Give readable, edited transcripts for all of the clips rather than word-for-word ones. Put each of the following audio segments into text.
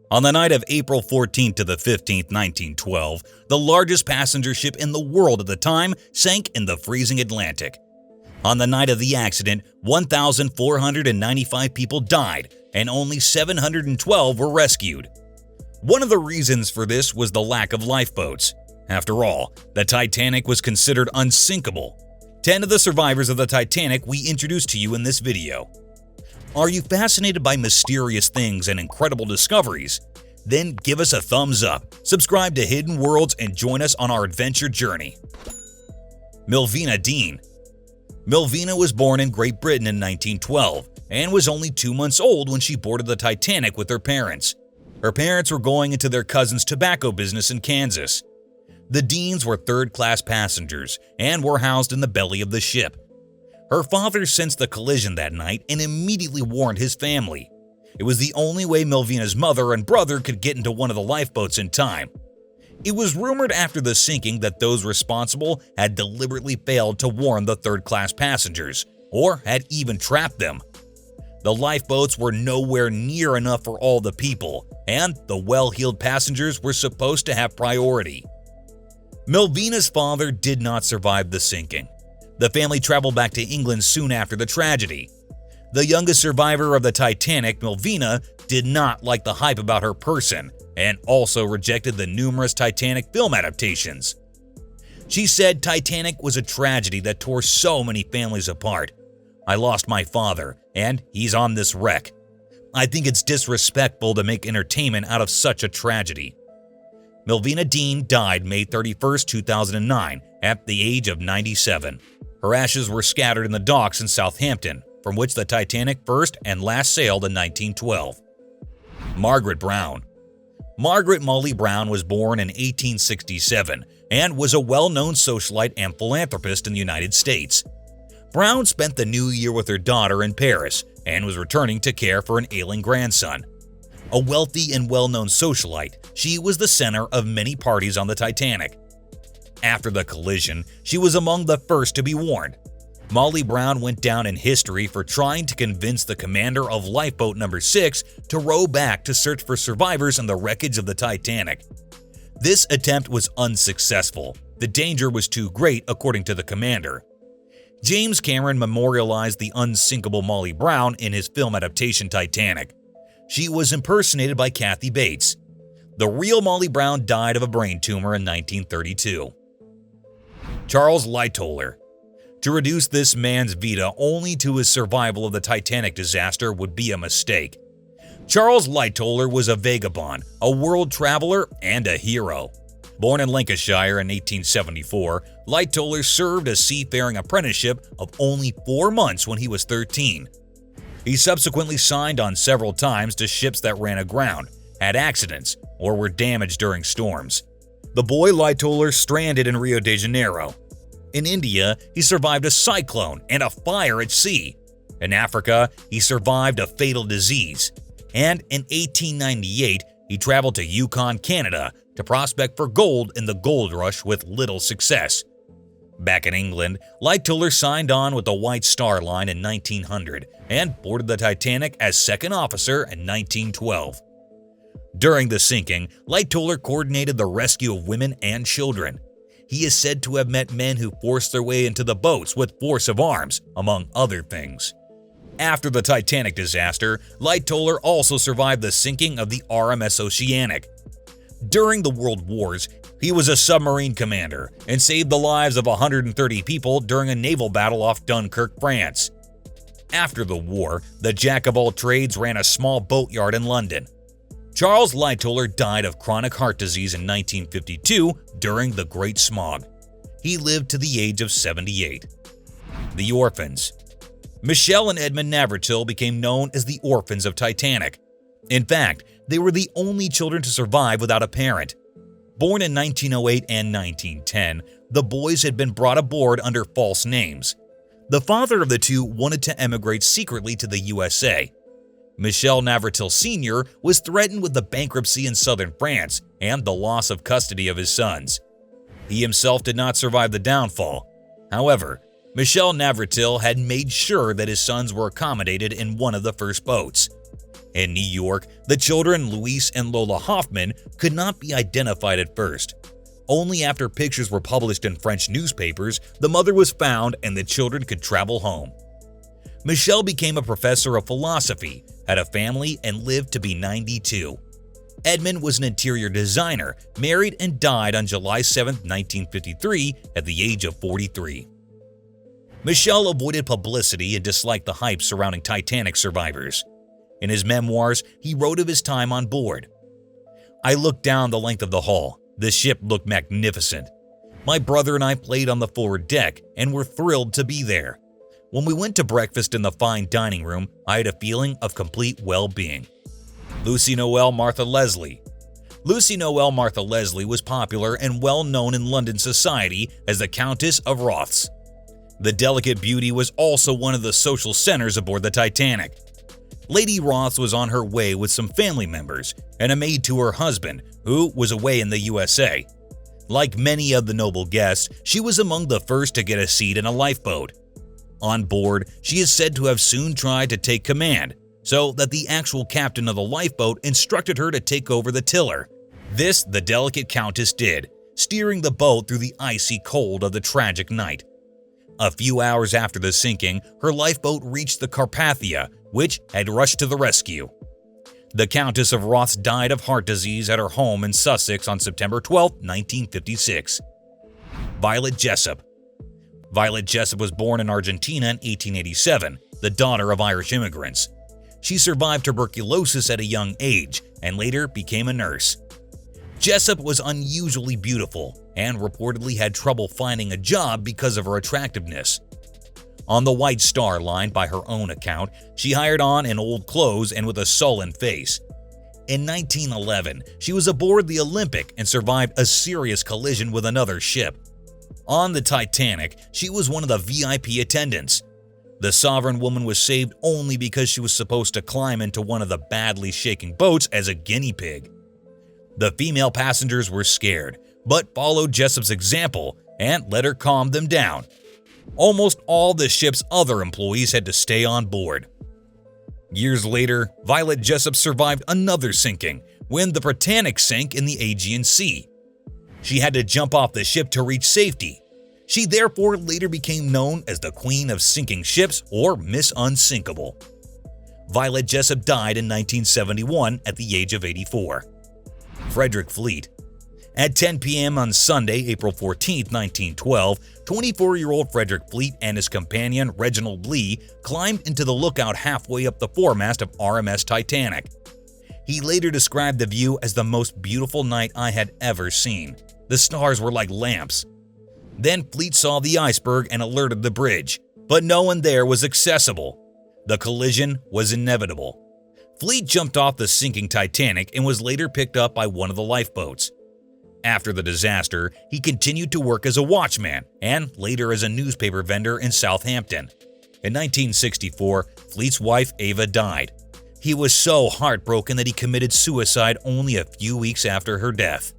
On the night of April 14th to the 15th, 1912, the largest passenger ship in the world at the time sank in the freezing Atlantic. On the night of the accident, 1,495 people died and only 712 were rescued. One of the reasons for this was the lack of lifeboats. After all, the Titanic was considered unsinkable. 10 of the survivors of the Titanic we introduced to you in this video. Are you fascinated by mysterious things and incredible discoveries? Then give us a thumbs up, subscribe to Hidden Worlds, and join us on our adventure journey. Millvina Dean. Millvina was born in Great Britain in 1912 and was only 2 months old when she boarded the Titanic with her parents. Her parents were going into their cousin's tobacco business in Kansas. The Deans were third-class passengers and were housed in the belly of the ship. Her father sensed the collision that night and immediately warned his family. It was the only way Millvina's mother and brother could get into one of the lifeboats in time. It was rumored after the sinking that those responsible had deliberately failed to warn the third-class passengers, or had even trapped them. The lifeboats were nowhere near enough for all the people, and the well-heeled passengers were supposed to have priority. Millvina's father did not survive the sinking. The family traveled back to England soon after the tragedy. The youngest survivor of the Titanic, Millvina, did not like the hype about her person and also rejected the numerous Titanic film adaptations. She said Titanic was a tragedy that tore so many families apart. I lost my father, and he's on this wreck. I think it's disrespectful to make entertainment out of such a tragedy. Millvina Dean died May 31, 2009, at the age of 97. Her ashes were scattered in the docks in Southampton, from which the Titanic first and last sailed in 1912. Margaret Brown. Margaret Molly Brown was born in 1867 and was a well-known socialite and philanthropist in the United States. Brown spent the new year with her daughter in Paris and was returning to care for an ailing grandson. A wealthy and well-known socialite, she was the center of many parties on the Titanic. After the collision, she was among the first to be warned. Molly Brown went down in history for trying to convince the commander of Lifeboat No. 6 to row back to search for survivors in the wreckage of the Titanic. This attempt was unsuccessful. The danger was too great, according to the commander. James Cameron memorialized the unsinkable Molly Brown in his film adaptation Titanic. She was impersonated by Kathy Bates. The real Molly Brown died of a brain tumor in 1932. Charles Lightoller. To reduce this man's vita only to his survival of the Titanic disaster would be a mistake. Charles Lightoller was a vagabond, a world traveler, and a hero. Born in Lancashire in 1874, Lightoller served a seafaring apprenticeship of only 4 months when he was 13. He subsequently signed on several times to ships that ran aground, had accidents, or were damaged during storms. The boy Lightoller stranded in Rio de Janeiro. In India, he survived a cyclone and a fire at sea. In Africa, he survived a fatal disease. And in 1898, he traveled to Yukon, Canada to prospect for gold in the gold rush with little success. Back in England, Lightoller signed on with the White Star Line in 1900 and boarded the Titanic as second officer in 1912. During the sinking, Lightoller coordinated the rescue of women and children. He is said to have met men who forced their way into the boats with force of arms, among other things. After the Titanic disaster, Lightoller also survived the sinking of the RMS Oceanic. During the World Wars, he was a submarine commander and saved the lives of 130 people during a naval battle off Dunkirk, France. After the war, the jack-of-all-trades ran a small boatyard in London. Charles Lightoller died of chronic heart disease in 1952 during the Great Smog. He lived to the age of 78. The Orphans. Michelle and Edmund Navratil became known as the Orphans of Titanic. In fact, they were the only children to survive without a parent. Born in 1908 and 1910, the boys had been brought aboard under false names. The father of the two wanted to emigrate secretly to the USA. Michel Navratil Sr. was threatened with the bankruptcy in southern France and the loss of custody of his sons. He himself did not survive the downfall. However, Michel Navratil had made sure that his sons were accommodated in one of the first boats. In New York, the children Luis and Lola Hoffman could not be identified at first. Only after pictures were published in French newspapers, the mother was found and the children could travel home. Michelle became a professor of philosophy, had a family, and lived to be 92. Edmund was an interior designer, married and died on July 7, 1953, at the age of 43. Michelle avoided publicity and disliked the hype surrounding Titanic survivors. In his memoirs, he wrote of his time on board. "I looked down the length of the hull. The ship looked magnificent. My brother and I played on the forward deck and were thrilled to be there. When we went to breakfast in the fine dining room, I had a feeling of complete well-being." Lucy Noel Martha Leslie. Lucy Noel Martha Leslie was popular and well known in London society as the Countess of Rothes. The delicate beauty was also one of the social centers aboard the Titanic. Lady Rothes was on her way with some family members and a maid to her husband, who was away in the USA. Like many of the noble guests, she was among the first to get a seat in a lifeboat. On board, she is said to have soon tried to take command, so that the actual captain of the lifeboat instructed her to take over the tiller. This the delicate countess did, steering the boat through the icy cold of the tragic night. A few hours after the sinking, her lifeboat reached the Carpathia, which had rushed to the rescue. The Countess of Rothes died of heart disease at her home in Sussex on September 12, 1956. Violet Jessop. Violet Jessop was born in Argentina in 1887, the daughter of Irish immigrants. She survived tuberculosis at a young age and later became a nurse. Jessop was unusually beautiful and reportedly had trouble finding a job because of her attractiveness. On the White Star Line, by her own account, she hired on in old clothes and with a sullen face. In 1911, she was aboard the Olympic and survived a serious collision with another ship. On the Titanic, she was one of the VIP attendants. The sovereign woman was saved only because she was supposed to climb into one of the badly shaking boats as a guinea pig. The female passengers were scared, but followed Jessop's example and let her calm them down. Almost all the ship's other employees had to stay on board. Years later, Violet Jessop survived another sinking when the Britannic sank in the Aegean Sea. She had to jump off the ship to reach safety. She therefore later became known as the Queen of Sinking Ships or Miss Unsinkable. Violet Jessop died in 1971 at the age of 84. Frederick Fleet. At 10 p.m. on Sunday, April 14, 1912, 24-year-old Frederick Fleet and his companion Reginald Lee climbed into the lookout halfway up the foremast of RMS Titanic. He later described the view as the most beautiful night I had ever seen. The stars were like lamps. Then Fleet saw the iceberg and alerted the bridge, but no one there was accessible. The collision was inevitable. Fleet jumped off the sinking Titanic and was later picked up by one of the lifeboats. After the disaster, he continued to work as a watchman and later as a newspaper vendor in Southampton. In 1964, Fleet's wife Ava died. He was so heartbroken that he committed suicide only a few weeks after her death.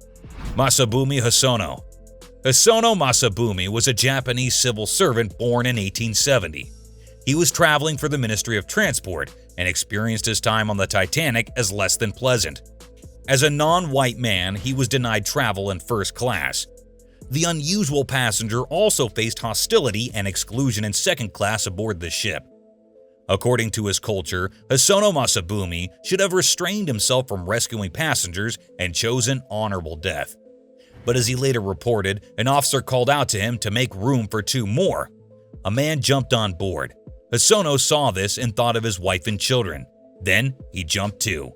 Masabumi Hosono. Hosono Masabumi was a Japanese civil servant born in 1870. He was traveling for the Ministry of Transport and experienced his time on the Titanic as less than pleasant. As a non-white man, he was denied travel in first class. The unusual passenger also faced hostility and exclusion in second class aboard the ship. According to his culture, Hosono Masabumi should have restrained himself from rescuing passengers and chosen honorable death. But as he later reported, an officer called out to him to make room for two more. A man jumped on board. Hosono saw this and thought of his wife and children. Then he jumped too.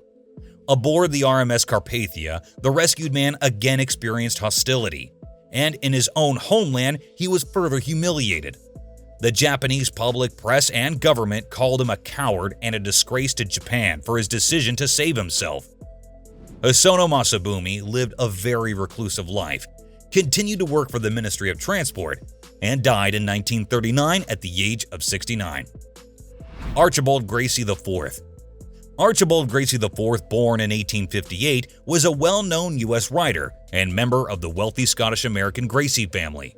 Aboard the RMS Carpathia, the rescued man again experienced hostility, and in his own homeland, he was further humiliated. The Japanese public, press, and government called him a coward and a disgrace to Japan for his decision to save himself. Hosono Masabumi lived a very reclusive life, continued to work for the Ministry of Transport, and died in 1939 at the age of 69. Archibald Gracie IV. Archibald Gracie IV, born in 1858, was a well-known U.S. writer and member of the wealthy Scottish-American Gracie family.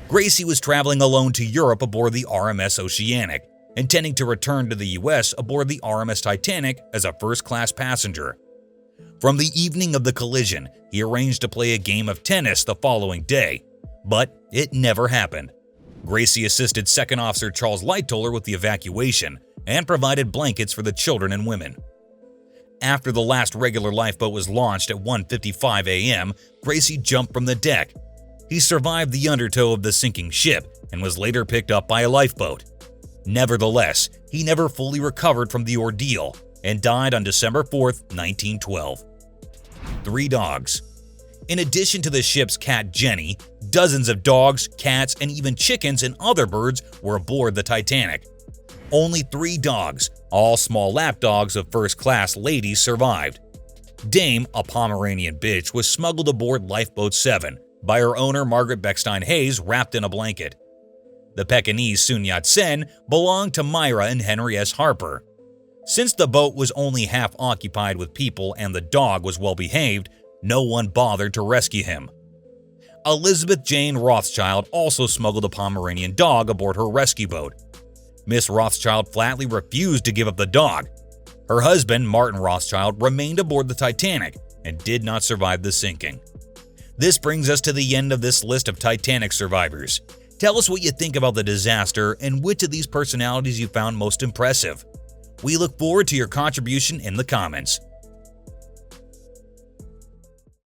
Gracie was traveling alone to Europe aboard the RMS Oceanic. intending to return to the U.S. aboard the RMS Titanic as a first-class passenger. From the evening of the collision, he arranged to play a game of tennis the following day, but it never happened. Gracie assisted Second Officer Charles Lightoller with the evacuation and provided blankets for the children and women. After the last regular lifeboat was launched at 1:55 a.m., Gracie jumped from the deck. He survived the undertow of the sinking ship and was later picked up by a lifeboat. Nevertheless, he never fully recovered from the ordeal and died on December 4, 1912. 3 dogs. In addition to the ship's cat Jenny, dozens of dogs, cats, and even chickens and other birds were aboard the Titanic. Only 3 dogs, all small lapdogs of first-class ladies, survived. Dame, a Pomeranian bitch, was smuggled aboard Lifeboat 7 by her owner Margaret Beckstein Hayes wrapped in a blanket. The Pekingese Sun Yat-sen belonged to Myra and Henry S. Harper. Since the boat was only half occupied with people and the dog was well behaved, no one bothered to rescue him. Elizabeth Jane Rothschild also smuggled a Pomeranian dog aboard her rescue boat. Miss Rothschild flatly refused to give up the dog. Her husband, Martin Rothschild, remained aboard the Titanic and did not survive the sinking. This brings us to the end of this list of Titanic survivors. Tell us what you think about the disaster and which of these personalities you found most impressive. We look forward to your contribution in the comments.